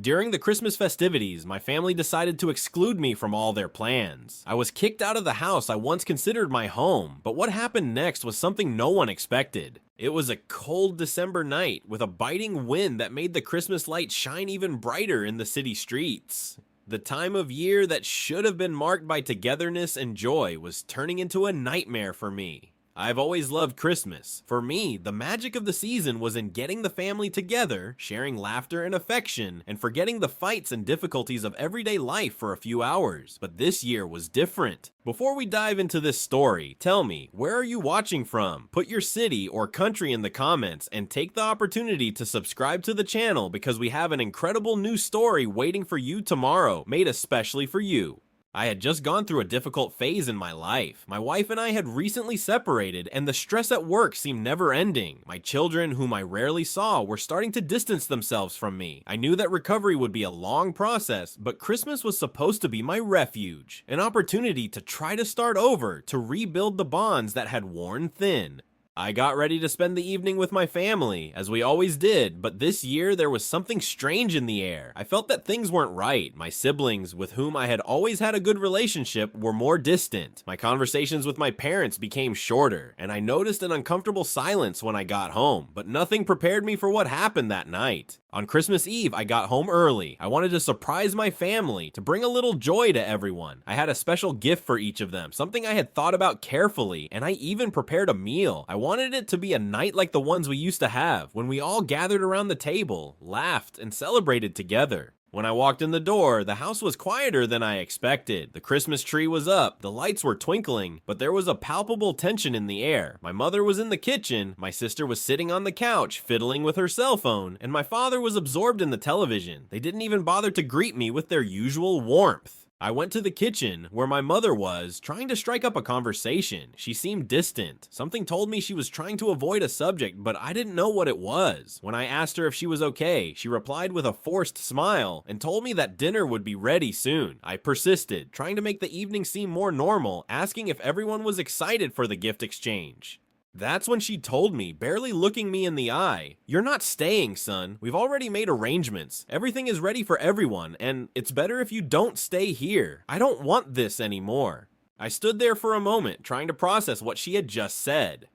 During the Christmas festivities, my family decided to exclude me from all their plans. I was kicked out of the house I once considered my home, but what happened next was something no one expected. It was a cold December night with a biting wind that made the Christmas lights shine even brighter in the city streets. The time of year that should have been marked by togetherness and joy was turning into a nightmare for me. I've always loved Christmas. For me, the magic of the season was in getting the family together, sharing laughter and affection, and forgetting the fights and difficulties of everyday life for a few hours. But this year was different. Before we dive into this story, tell me, where are you watching from? Put your city or country in the comments and take the opportunity to subscribe to the channel because we have an incredible new story waiting for you tomorrow, made especially for you. I had just gone through a difficult phase in my life. My wife and I had recently separated, and the stress at work seemed never ending. My children, whom I rarely saw, were starting to distance themselves from me. I knew that recovery would be a long process, but Christmas was supposed to be my refuge, an opportunity to try to start over, to rebuild the bonds that had worn thin. I got ready to spend the evening with my family, as we always did, but this year there was something strange in the air. I felt that things weren't right. My siblings, with whom I had always had a good relationship, were more distant. My conversations with my parents became shorter, and I noticed an uncomfortable silence when I got home, but nothing prepared me for what happened that night. On Christmas Eve, I got home early. I wanted to surprise my family, to bring a little joy to everyone. I had a special gift for each of them, something I had thought about carefully, and I even prepared a meal. I wanted it to be a night like the ones we used to have, when we all gathered around the table, laughed, and celebrated together. When I walked in the door, the house was quieter than I expected. The Christmas tree was up, the lights were twinkling, but there was a palpable tension in the air. My mother was in the kitchen, my sister was sitting on the couch, fiddling with her cell phone, and my father was absorbed in the television. They didn't even bother to greet me with their usual warmth. I went to the kitchen, where my mother was, trying to strike up a conversation. She seemed distant. Something told me she was trying to avoid a subject, but I didn't know what it was. When I asked her if she was okay, she replied with a forced smile and told me that dinner would be ready soon. I persisted, trying to make the evening seem more normal, asking if everyone was excited for the gift exchange. That's when she told me, barely looking me in the eye, "You're not staying, son. We've already made arrangements. Everything is ready for everyone, and it's better if you don't stay here. I don't want this anymore." I stood there for a moment, trying to process what she had just said.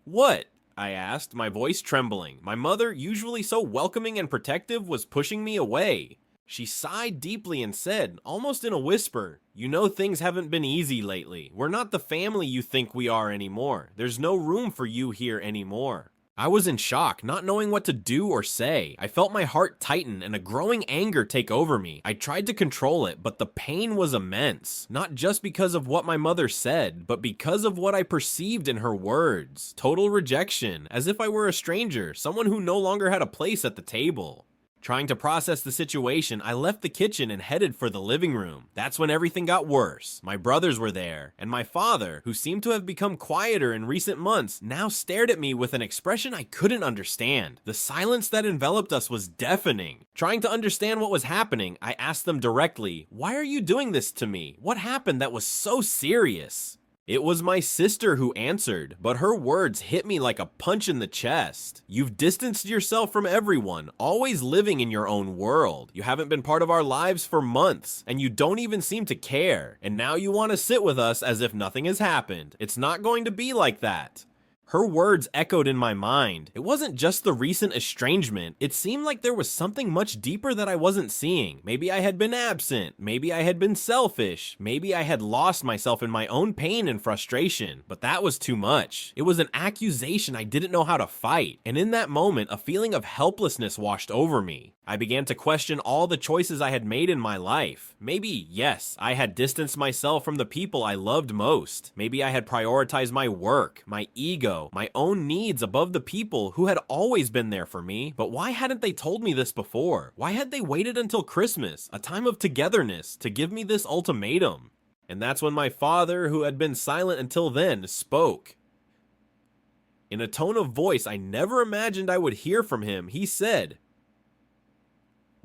"What?" I asked, my voice trembling. My mother, usually so welcoming and protective, was pushing me away. She sighed deeply and said, almost in a whisper, "You know things haven't been easy lately. We're not the family you think we are anymore. There's no room for you here anymore." I was in shock, not knowing what to do or say. I felt my heart tighten and a growing anger take over me. I tried to control it, but the pain was immense. Not just because of what my mother said, but because of what I perceived in her words. Total rejection, as if I were a stranger, someone who no longer had a place at the table. Trying to process the situation, I left the kitchen and headed for the living room. That's when everything got worse. My brothers were there, and my father, who seemed to have become quieter in recent months, now stared at me with an expression I couldn't understand. The silence that enveloped us was deafening. Trying to understand what was happening, I asked them directly, "Why are you doing this to me? What happened that was so serious?" It was my sister who answered, but her words hit me like a punch in the chest. "You've distanced yourself from everyone, always living in your own world. You haven't been part of our lives for months, and you don't even seem to care. And now you want to sit with us as if nothing has happened. It's not going to be like that." Her words echoed in my mind. It wasn't just the recent estrangement. It seemed like there was something much deeper that I wasn't seeing. Maybe I had been absent. Maybe I had been selfish. Maybe I had lost myself in my own pain and frustration. But that was too much. It was an accusation I didn't know how to fight. And in that moment, a feeling of helplessness washed over me. I began to question all the choices I had made in my life. Maybe, yes, I had distanced myself from the people I loved most. Maybe I had prioritized my work, my ego, my own needs above the people who had always been there for me. But why hadn't they told me this before? Why had they waited until Christmas, a time of togetherness, to give me this ultimatum? And that's when my father, who had been silent until then, spoke. In a tone of voice I never imagined I would hear from him, he said,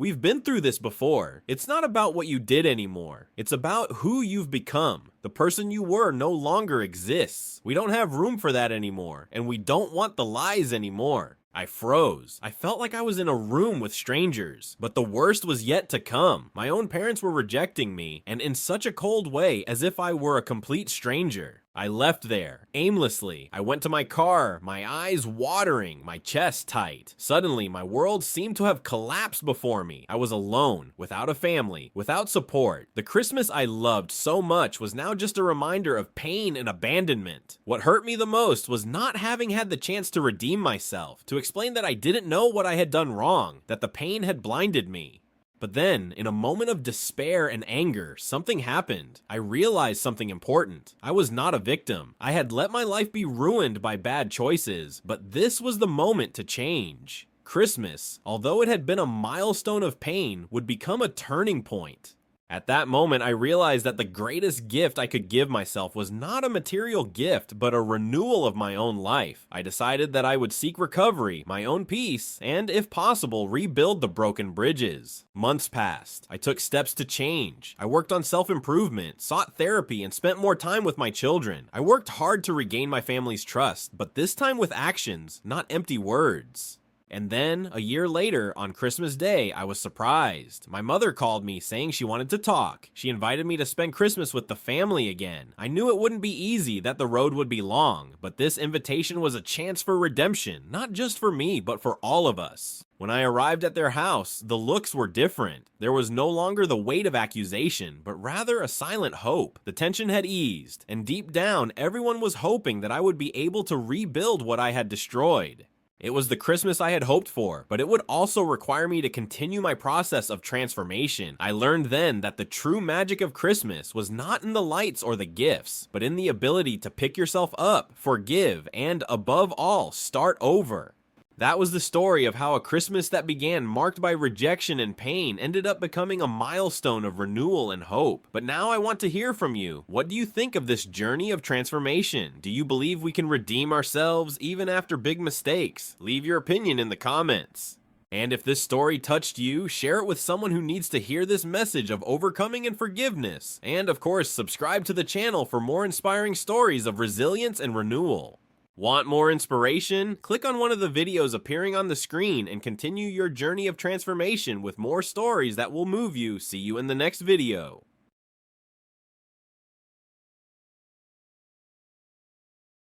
"We've been through this before. It's not about what you did anymore. It's about who you've become. The person you were no longer exists. We don't have room for that anymore, and we don't want the lies anymore. I froze. I felt like I was in a room with strangers, but the worst was yet to come. My own parents were rejecting me, and in such a cold way as if I were a complete stranger. I left there, aimlessly. I went to my car, my eyes watering, my chest tight. Suddenly, my world seemed to have collapsed before me. I was alone, without a family, without support. The Christmas I loved so much was now just a reminder of pain and abandonment. What hurt me the most was not having had the chance to redeem myself, to explain that I didn't know what I had done wrong, that the pain had blinded me. But then, in a moment of despair and anger, something happened. I realized something important. I was not a victim. I had let my life be ruined by bad choices, but this was the moment to change. Christmas, although it had been a milestone of pain, would become a turning point. At that moment, I realized that the greatest gift I could give myself was not a material gift, but a renewal of my own life. I decided that I would seek recovery, my own peace, and if possible, rebuild the broken bridges. Months passed. I took steps to change. I worked on self-improvement, sought therapy, and spent more time with my children. I worked hard to regain my family's trust, but this time with actions, not empty words. And then, a year later, on Christmas Day, I was surprised. My mother called me saying she wanted to talk. She invited me to spend Christmas with the family again. I knew it wouldn't be easy, that the road would be long, but this invitation was a chance for redemption, not just for me, but for all of us. When I arrived at their house, the looks were different. There was no longer the weight of accusation, but rather a silent hope. The tension had eased, and deep down, everyone was hoping that I would be able to rebuild what I had destroyed. It was the Christmas I had hoped for, but it would also require me to continue my process of transformation. I learned then that the true magic of Christmas was not in the lights or the gifts, but in the ability to pick yourself up, forgive, and above all, start over. That was the story of how a Christmas that began marked by rejection and pain ended up becoming a milestone of renewal and hope. But now I want to hear from you. What do you think of this journey of transformation? Do you believe we can redeem ourselves even after big mistakes? Leave your opinion in the comments. And if this story touched you, share it with someone who needs to hear this message of overcoming and forgiveness. And of course, subscribe to the channel for more inspiring stories of resilience and renewal. Want more inspiration? Click on one of the videos appearing on the screen and continue your journey of transformation with more stories that will move you. See you in the next video.